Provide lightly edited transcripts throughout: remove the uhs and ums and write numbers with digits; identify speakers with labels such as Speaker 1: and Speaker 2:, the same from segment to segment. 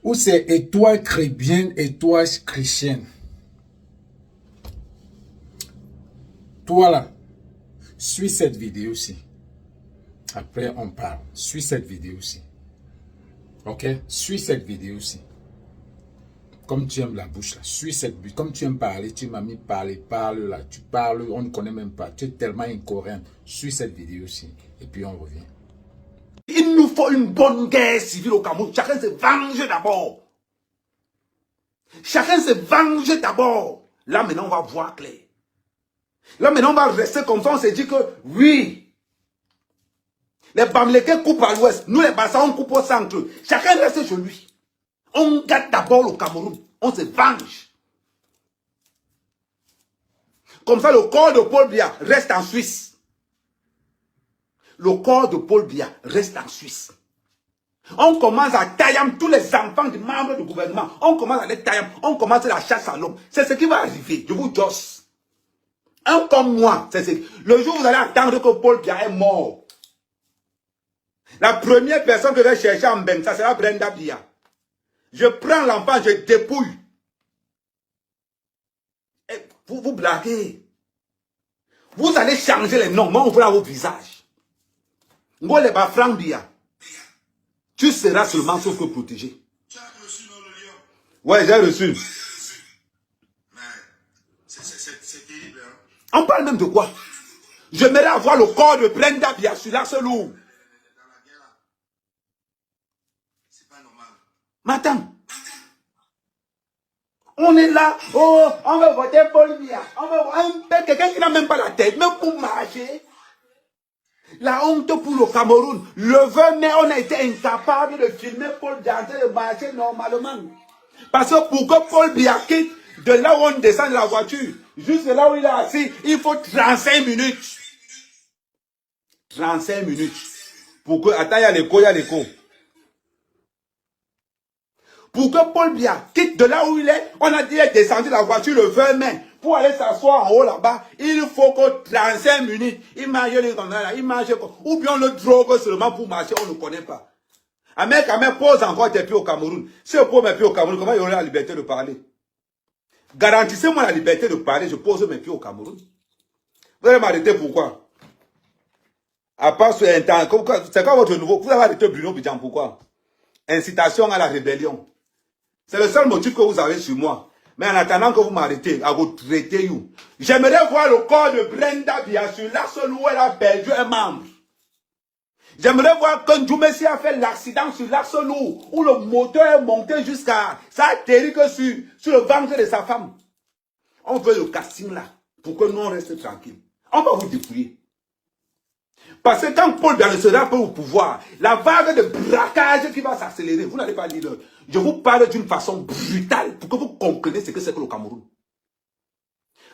Speaker 1: ou c'est étoile chrétienne, étoile chrétienne. Toi là, suis cette vidéo aussi. Après on parle. Suis cette vidéo aussi. Ok? Suis cette vidéo aussi. Comme tu aimes la bouche là, suis cette vidéo. Comme tu aimes parler, tu m'as mis parler, parle là. Tu parles, on ne connaît même pas. Tu es tellement incohérent. Suis cette vidéo aussi. Et puis on revient.
Speaker 2: Il nous faut une bonne guerre civile au Cameroun. Chacun se venge d'abord. Chacun se venge d'abord. Là maintenant on va voir clair. Là maintenant on va rester comme ça. On se dit que oui. Les Bamileke coupent à l'ouest. Nous les Bassa on coupe au centre. Chacun reste chez lui. On garde d'abord le Cameroun. On se venge. Comme ça le corps de Paul Biya reste en Suisse. Le corps de Paul Biya reste en Suisse. On commence à tailler tous les enfants des membres du gouvernement. On commence à les tailler. On commence la chasse à l'homme. C'est ce qui va arriver. Je vous dis. Un comme moi. Le jour où vous allez attendre que Paul Biya est mort. La première personne que je vais chercher en Mbeng, ça sera Brenda Biya. Je prends l'enfant, je dépouille. Et vous blaguez. Vous allez changer les noms. Moi, on voit vos visages. Ngole Bafrang Biya. Tu seras seulement sauf que protégé.
Speaker 3: Tu as reçu dans le lion.
Speaker 2: Ouais, j'ai reçu.
Speaker 3: Mais c'est terrible. Hein?
Speaker 2: On parle même de quoi? J'aimerais avoir le corps de Brenda Biya sur la seule
Speaker 3: Dans la guerre là. C'est pas normal.
Speaker 2: Mais attends. On est là. Oh, on veut voter Paul Biya. On veut quelqu'un qui n'a même pas la tête, même pour marcher. La honte pour le Cameroun. Le 20 mai, on a été incapable de filmer Paul Biya en train de marcher normalement. Parce que pour que Paul Biya quitte de là où on descend de la voiture, jusque là où il est assis, il faut 35 minutes. 35 minutes. Pour que, attends, il y a l'écho, Pour que Paul Biya quitte de là où il est, on a dit qu'il est descendu de la voiture le 20 mai. Pour aller s'asseoir en haut là-bas, il faut que 35 minutes. Il mange les là, il mange ou bien on le drogue seulement pour marcher, on ne connaît pas. Amen, pose encore tes pieds au Cameroun. Si je pose mes pieds au Cameroun, comment il y aurait la liberté de parler? Garantissez-moi la liberté de parler, je pose mes pieds au Cameroun. Vous allez m'arrêter pourquoi? À part ce temps, c'est quoi votre nouveau? Vous avez arrêté Bruno Bidjan, pourquoi? Incitation à la rébellion. C'est le seul motif que vous avez sur moi. Mais en attendant que vous m'arrêtez, à vous traiter, j'aimerais voir le corps de Brenda Biya sur l'axe où elle a perdu un membre. J'aimerais voir que Ndjoumessi a fait l'accident sur l'axe où le moteur est monté jusqu'à... Ça a atterri que sur le ventre de sa femme. On veut le casting là, pour que nous on reste tranquille. On va vous dépouiller. Parce que quand Paul Biya sera peu au pouvoir, la vague de braquage qui va s'accélérer, vous n'allez pas dire... Je vous parle d'une façon brutale pour que vous compreniez ce que c'est que le Cameroun.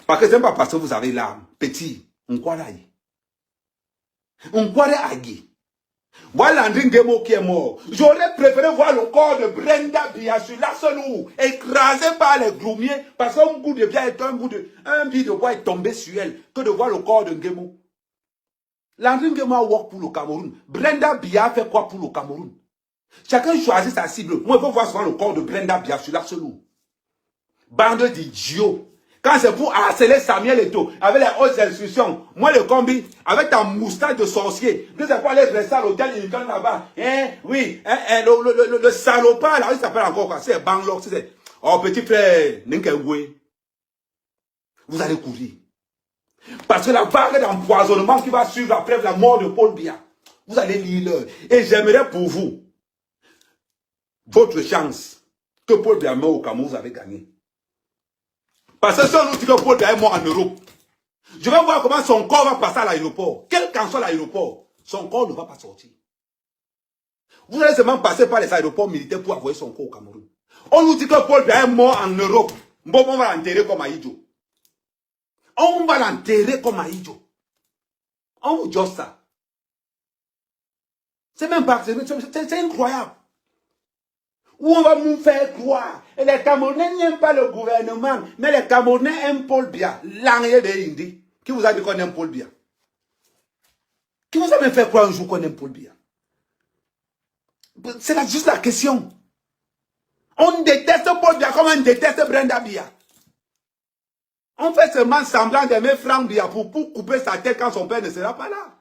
Speaker 2: Parce que ce n'est pas parce que vous avez l'âme, petit, on croit là. On croit là. Voilà Landry Ngemo qui est mort. J'aurais préféré voir le corps de Brenda Biya sur la Sonou, écrasé par les gloumiers, parce qu'un bout de bois de bois est tombé sur elle, que de voir le corps de Ngemo. Landry Ngemo a work pour le Cameroun. Brenda Biya fait quoi pour le Cameroun? Chacun choisit sa cible. Moi, je veux voir souvent le corps de Brenda Biya sur la Sonou. Bande d'idiots. Quand c'est pour harceler Samuel Eto'o, avec les hautes institutions, moi le combi, avec ta moustache de sorcier, tu sais quoi, aller rester à l'hôtel Hilton là-bas, oui, le salopard là, il s'appelle encore quoi, c'est Banglock, c'est, oh petit frère, Ninkewe, vous allez courir. Parce que la vague d'empoisonnement qui va suivre après la mort de Paul Biya, vous allez lire l'heure. Et j'aimerais pour vous, votre chance, que Paul Biya meurt au Cameroun, vous avez gagné. Parce que si on nous dit que Paul Biya est mort en Europe, je vais voir comment son corps va passer à l'aéroport. Quel qu'en soit l'aéroport, son corps ne va pas sortir. Vous allez seulement passer par les aéroports militaires pour envoyer son corps au Cameroun. On nous dit que Paul Biya est mort en Europe. Bon, on va l'enterrer comme Aïdjo. On va l'enterrer comme Aïdjo. On vous dit ça. C'est même pas, c'est incroyable. Où on va nous faire croire. Et les Camerounais n'aiment pas le gouvernement, mais les Camerounais aiment Paul Biya. L'angé de Indi. Qui vous a dit qu'on aime Paul Biya? Qui vous a même fait croire un jour qu'on aime Paul Biya? C'est juste la question. On déteste Paul Biya comme on déteste Brenda Biya. On fait seulement semblant d'aimer Franck Biya pour couper sa tête quand son père ne sera pas là.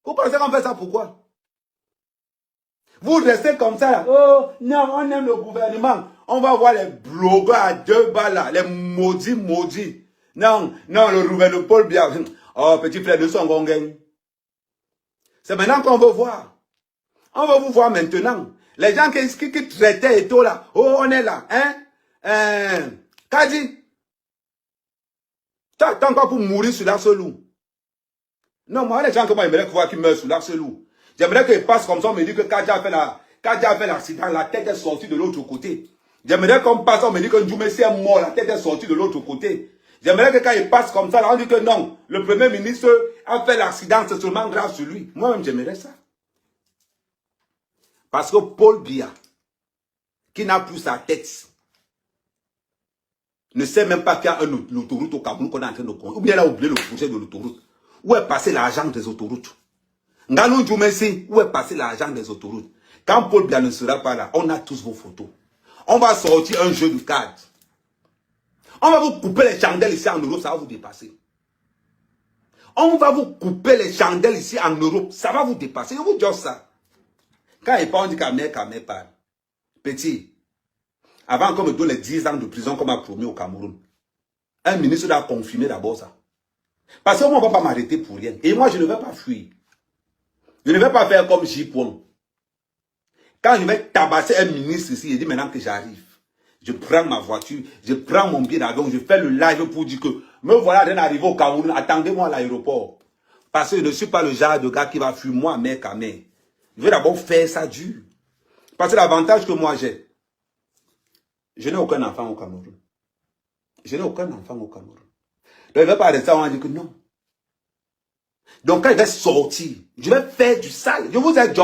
Speaker 2: Vous pensez qu'on fait ça pourquoi? Vous restez comme ça là. Oh non, on aime le gouvernement. On va voir les blogueurs à 2 balles là, les maudits. Non, le gouvernement Paul Biya. Oh, petit frère de son gongen. C'est maintenant qu'on veut voir. On va vous voir maintenant. Les gens qui traitaient et tout là. Oh, on est là. Kadi. Tu attends encore pour mourir sur l'Arcelou. Non, moi, les gens que moi, j'aimerais voir qui meurent sur l'Arcelou. J'aimerais qu'ils passent comme ça, on me dit que Kadi a fait l'accident, la tête est sortie de l'autre côté. J'aimerais qu'on passe, on me dit que Ndjoumesi est mort, la tête est sortie de l'autre côté. J'aimerais que quand il passe comme ça, là, on dit que non, le premier ministre a fait l'accident, c'est seulement grave sur lui. Moi-même, j'aimerais ça. Parce que Paul Biya, qui n'a plus sa tête, ne sait même pas qu'il y a une autoroute au Cameroun qu'on est en train de construire. Ou bien il a oublié le projet de l'autoroute. Où est passé l'argent des autoroutes? Ngalou Ndjoumesi, où est passé l'argent des autoroutes? Quand Paul Biya ne sera pas là, on a tous vos photos. On va sortir un jeu de cartes. On va vous couper les chandelles ici en Europe, ça va vous dépasser. On va vous couper les chandelles ici en Europe, ça va vous dépasser. Je vous dis ça. Quand il parle, on dit qu'Amé parle. Petit, avant qu'on me donne les 10 ans de prison qu'on m'a promis au Cameroun, un ministre doit confirmer d'abord ça. Parce que moi, on ne va pas m'arrêter pour rien. Et moi, je ne vais pas fuir. Je ne vais pas faire comme J-Point. Quand je vais tabasser un ministre ici, il dit maintenant que j'arrive. Je prends ma voiture, je prends mon billet d'avion, je fais le live pour dire que me voilà d'arriver au Cameroun, attendez-moi à l'aéroport. Parce que je ne suis pas le genre de gars qui va fuir moi, mec à mec. Je vais d'abord faire ça dur. Parce que l'avantage que moi j'ai, je n'ai aucun enfant au Cameroun. Je n'ai aucun enfant au Cameroun. Donc, je ne vais pas rester, on va dire que non. Donc, quand il va sortir, je vais faire du sale. Je vous ai dit,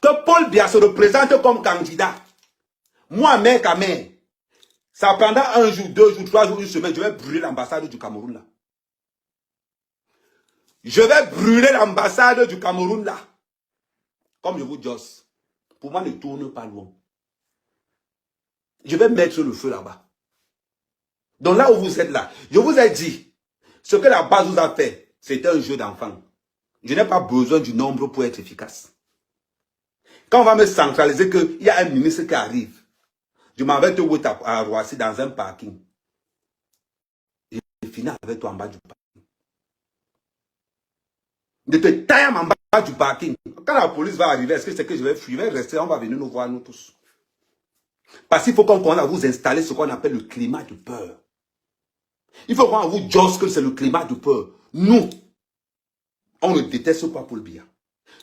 Speaker 2: que Paul Biya se représente comme candidat. Moi, mec à mec, ça prendra 1 jour, 2 jours, 3 jours, 1 semaine, je vais brûler l'ambassade du Cameroun là. Je vais brûler l'ambassade du Cameroun là. Comme je vous dis, pour moi, ne tourne pas loin. Je vais mettre le feu là-bas. Donc là où vous êtes là, je vous ai dit, ce que la base vous a fait, c'était un jeu d'enfant. Je n'ai pas besoin du nombre pour être efficace. Quand on va me centraliser qu'il y a un ministre qui arrive, je m'en vais te voir à Roissy dans un parking. Je finis avec toi en bas du parking. De te tailler en bas du parking. Quand la police va arriver, est-ce que c'est que je vais fuir? Je vais rester, on va venir nous voir nous tous. Parce qu'il faut qu'on commence à vous installer ce qu'on appelle le climat de peur. Il faut qu'on vous dise que c'est le climat de peur. Nous, on ne déteste pas Paul Biya.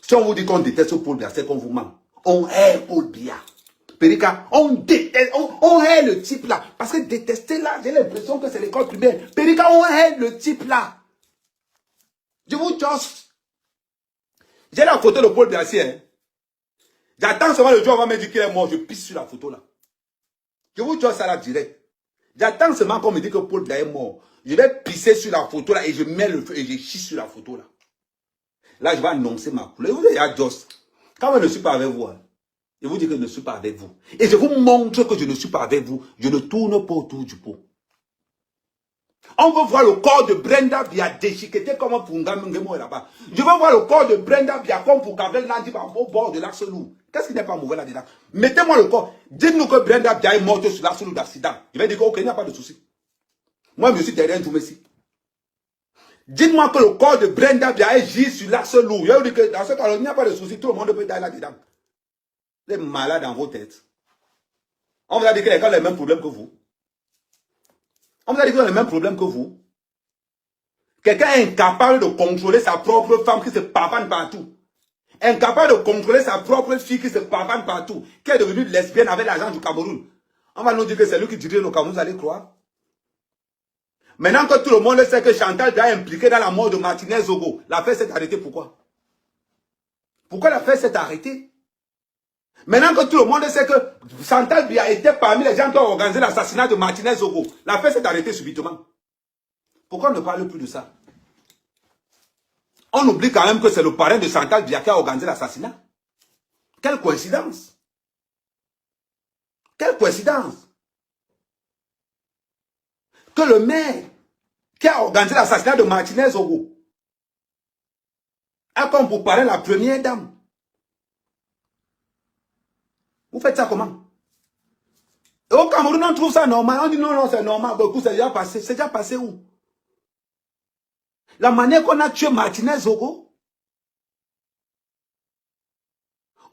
Speaker 2: Si on vous dit qu'on déteste Paul Biya, c'est qu'on vous ment. On hait Paul Biya. Périka, on déteste, on hait le type là. Parce que détester là, j'ai l'impression que c'est l'école primaire. Périka, on hait le type là. Je vous dis, j'ai la photo de Paul Biya ici. Hein. J'attends seulement le jour où on va me dire qu'il est mort, je pisse sur la photo là. Je vous dis ça là direct. J'attends seulement qu'on me dise que Paul Biya est mort. Je vais pisser sur la photo là et je mets le feu et je chie sur la photo là. Là, je vais annoncer ma couleur. Vous voyez, Joss, quand je ne suis pas avec vous, je vous dis que je ne suis pas avec vous. Et je vous montre que je ne suis pas avec vous. Je ne tourne pas autour du pot. On veut voir le corps de Brenda Biya déchiqueté comme pour Ngamengemo là-bas. Je veux voir le corps de Brenda Biya comme pour Gabriel Landiba au bord de l'Arcelou. Qu'est-ce qui n'est pas mauvais là-dedans? Mettez-moi le corps. Dites-nous que Brenda Biya est morte sur l'Arcelou d'accident. Je vais dire que, ok, il n'y a pas de souci. Moi, je suis derrière Ndjoumesi. Dites-moi que le corps de Brenda Biya est juste sur l'Arcelou. Je vais dire que dans ce cas-là, il n'y a pas de souci. Tout le monde peut aller là-dedans. Vous êtes malade dans vos têtes. On vous a dit qu'elle a les mêmes problèmes que vous. On vous a dit qu'elle a les mêmes problèmes que vous. Quelqu'un est incapable de contrôler sa propre femme qui se pavane partout. Incapable de contrôler sa propre fille qui se pavane partout. Qui est devenue lesbienne avec l'argent du Cameroun. On va nous dire que c'est lui qui dirige le Cameroun, vous allez croire. Maintenant que tout le monde sait que Chantal Biya est impliquée dans la mort de Martinez Zogo, l'affaire s'est arrêtée. Pourquoi? Pourquoi l'affaire s'est arrêtée? Maintenant que tout le monde sait que Chantal Biya était parmi les gens qui ont organisé l'assassinat de Martinez Zogo, l'affaire s'est arrêtée subitement. Pourquoi on ne parle plus de ça? On oublie quand même que c'est le parrain de Chantal Biya qui a organisé l'assassinat. Quelle coïncidence! Quelle coïncidence. Que le maire qui a organisé l'assassinat de Martinez Ogo a comme pour parler la première dame. Vous faites ça comment? Et au Cameroun, on trouve ça normal. On dit non, non, c'est normal. Bon, écoute, c'est déjà passé. C'est déjà passé où? La manière qu'on a tué Martinez Ogo.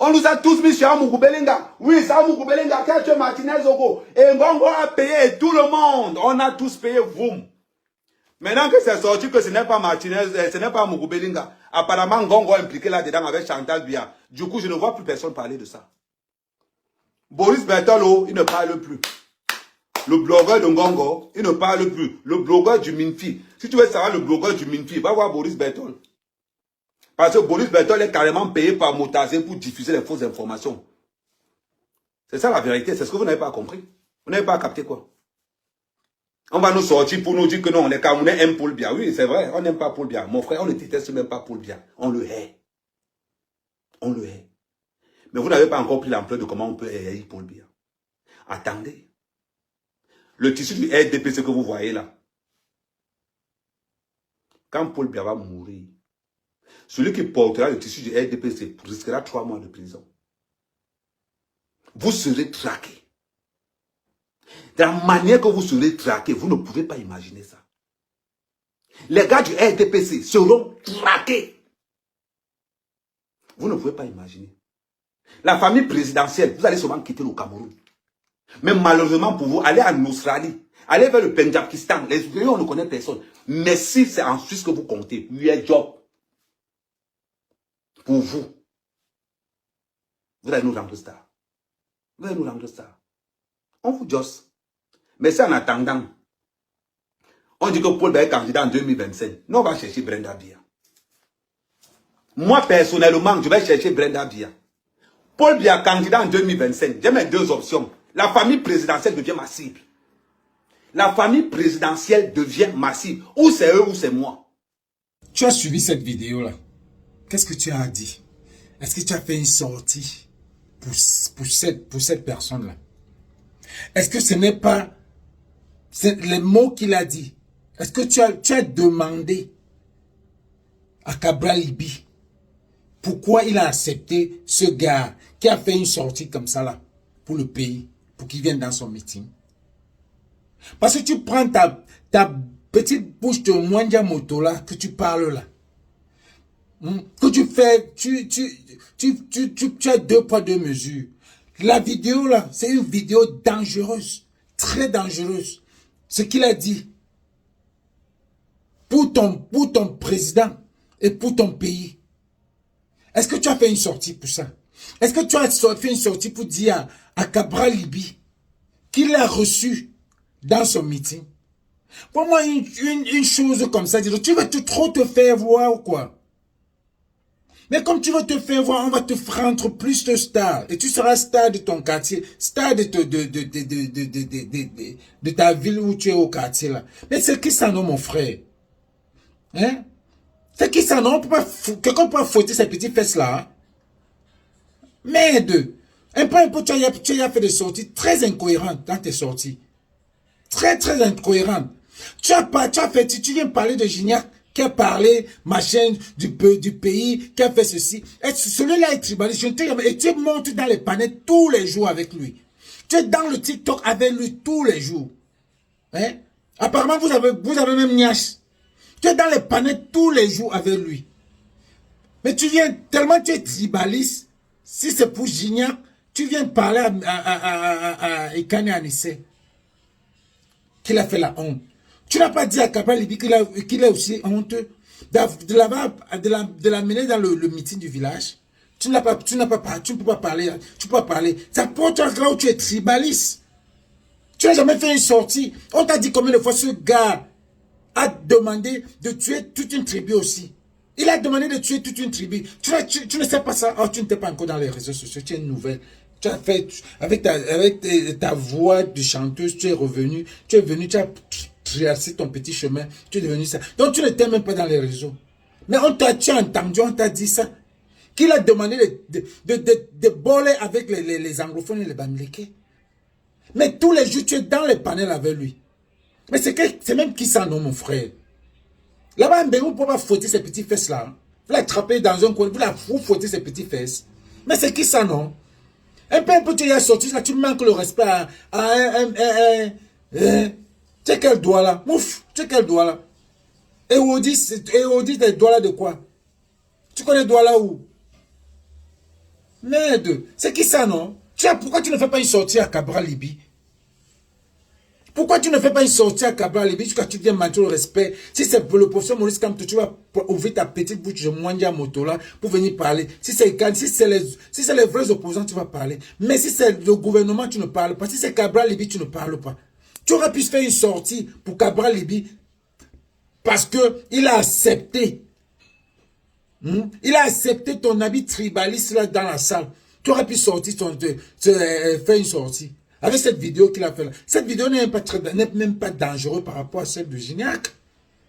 Speaker 2: On nous a tous mis sur Amougou Belenga. Oui, c'est Amougou Belenga qui a tué Martinez Ogo. Et Ngongo a payé tout le monde. On a tous payé, vous. Maintenant que c'est sorti que ce n'est pas Martinez, ce n'est pas Amougou Belenga. Apparemment, Ngongo est impliqué là-dedans avec Chantal Biya. Du coup, je ne vois plus personne parler de ça. Boris Bertolo, il ne parle plus. Le blogueur de Ngongo, il ne parle plus. Le blogueur du Minfi. Si tu veux savoir le blogueur du Minfi, va voir Boris Bertol. Parce que Boris Bertol est carrément payé par Motazé pour diffuser les fausses informations. C'est ça la vérité. C'est ce que vous n'avez pas compris. Vous n'avez pas capté quoi? On va nous sortir pour nous dire que non, les Camerounais aiment Paul Biya. Oui, c'est vrai, on n'aime pas Paul Biya. Mon frère, on ne déteste même pas Paul Biya. On le hait. On le hait. Mais vous n'avez pas encore pris l'ampleur de comment on peut haïr Paul Biya. Attendez. Le tissu du RDPC que vous voyez là. Quand Paul Biya va mourir, celui qui portera le tissu du RDPC risquera 3 mois de prison. Vous serez traqué. De la manière que vous serez traqué, vous ne pouvez pas imaginer ça. Les gars du RDPC seront traqués. Vous ne pouvez pas imaginer. La famille présidentielle, vous allez souvent quitter le Cameroun. Mais malheureusement pour vous, allez en Australie, allez vers le Pendjabkistan, les pays on ne connaît personne. Mais si c'est en Suisse que vous comptez, il y a job. Pour vous. Vous allez nous rendre ça. Vous allez nous rendre ça. On vous josse. Mais c'est en attendant. On dit que Paul Biya est candidat en 2025. Nous on va chercher Brenda Biya. Moi personnellement, je vais chercher Brenda Biya. Paul Biya candidat en 2025. J'ai mes 2 options. La famille présidentielle devient ma cible. La famille présidentielle devient ma cible. Ou c'est eux ou c'est moi.
Speaker 1: Tu as suivi cette vidéo-là. Qu'est-ce que tu as dit? Est-ce que tu as fait une sortie pour cette personne-là? Est-ce que ce n'est pas les mots qu'il a dit? Est-ce que tu as demandé à Cabral Libi pourquoi il a accepté ce gars qui a fait une sortie comme ça là pour le pays, pour qu'il vienne dans son meeting? Parce que tu prends ta petite bouche de Mwanja Moto là, que tu parles là, que tu fais, tu as 2 poids 2 mesures. La vidéo là, c'est une vidéo dangereuse, très dangereuse. Ce qu'il a dit pour ton président et pour ton pays. Est-ce que tu as fait une sortie pour ça? Est-ce que tu as fait une sortie pour dire à Cabral Libi qu'il a reçu dans son meeting? Pour moi, une chose comme ça, tu veux trop te faire voir ou quoi? Mais comme tu veux te faire voir, on va te rendre plus de stars. Et tu seras star de ton quartier, star de ta ville où tu es au quartier là. Mais c'est qui ça non, mon frère? Hein? C'est qui ça non? Quelqu'un peut pas fouetter ces petites fesses là. Hein? Merde! Un peu, tu as fait des sorties très incohérentes dans tes sorties. Très, très incohérentes. Tu viens parler de Gignac, qui a parlé, machin, du pays, qui a fait ceci. Celui-là est tribaliste. Et tu montes dans les panneaux tous les jours avec lui. Tu es dans le TikTok avec lui tous les jours. Hein? Apparemment, vous avez même Niache. Tu es dans les panneaux tous les jours avec lui. Mais tu viens, tellement tu es tribaliste, si c'est pour Gignac, tu viens parler à Ekane Anissé, qu'il a fait la honte. Tu n'as pas dit à Cabral Libi qu'il est aussi honteux de l'amener dans le meeting du village. Tu ne peux pas parler. Ça pour toi là où tu es tribaliste. Tu n'as jamais fait une sortie. On t'a dit combien de fois ce gars a demandé de tuer toute une tribu aussi. Il a demandé de tuer toute une tribu. Tu ne sais pas ça. Oh, tu n'étais pas encore dans les réseaux sociaux. Tu es une nouvelle. Tu as fait, avec ta voix de chanteuse, tu es revenu. Tu es venu, tu as traversé ton petit chemin. Tu es devenu ça. Donc tu n'étais même pas dans les réseaux. Mais tu as entendu, on t'a dit ça. Qu'il a demandé de boler avec les anglophones et les bamileke. Mais tous les jours, tu es dans les panels avec lui. Mais c'est même qui ça, non, mon frère? Là-bas, vous ne pouvez pas fouetter ces petits fesses-là. Hein. Vous l'attrapez dans un coin, vous fouettez ces petits fesses. Mais c'est qui ça, non? Un peu, tu es sorti, là, tu manques le respect tu sais quel doigt là? Ouf, tu sais quel doigt là? Et on dit des doigts là de quoi? Tu connais doigt là où? Merde, c'est qui ça, non? Pourquoi tu ne fais pas une sortie à Cabral Libye? Pourquoi tu ne fais pas une sortie à Cabral Libye jusqu'à tu viens maintenir le respect? Si c'est pour le professeur Maurice Kamto, tu vas ouvrir ta petite bouche de Mwanja Moto là pour venir parler. Si c'est les vrais opposants, tu vas parler. Mais si c'est le gouvernement, tu ne parles pas. Si c'est Cabral Libye, tu ne parles pas. Tu aurais pu faire une sortie pour Cabral Libye parce qu'il a accepté. Il a accepté ton habit tribaliste là dans la salle. Tu aurais pu sortir, faire une sortie. Avec cette vidéo qu'il a fait là. Cette vidéo n'est même pas dangereuse par rapport à celle de Gignac.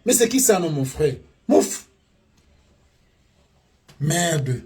Speaker 1: Mais c'est qui ça, non, mon frère? Mouf! Merde!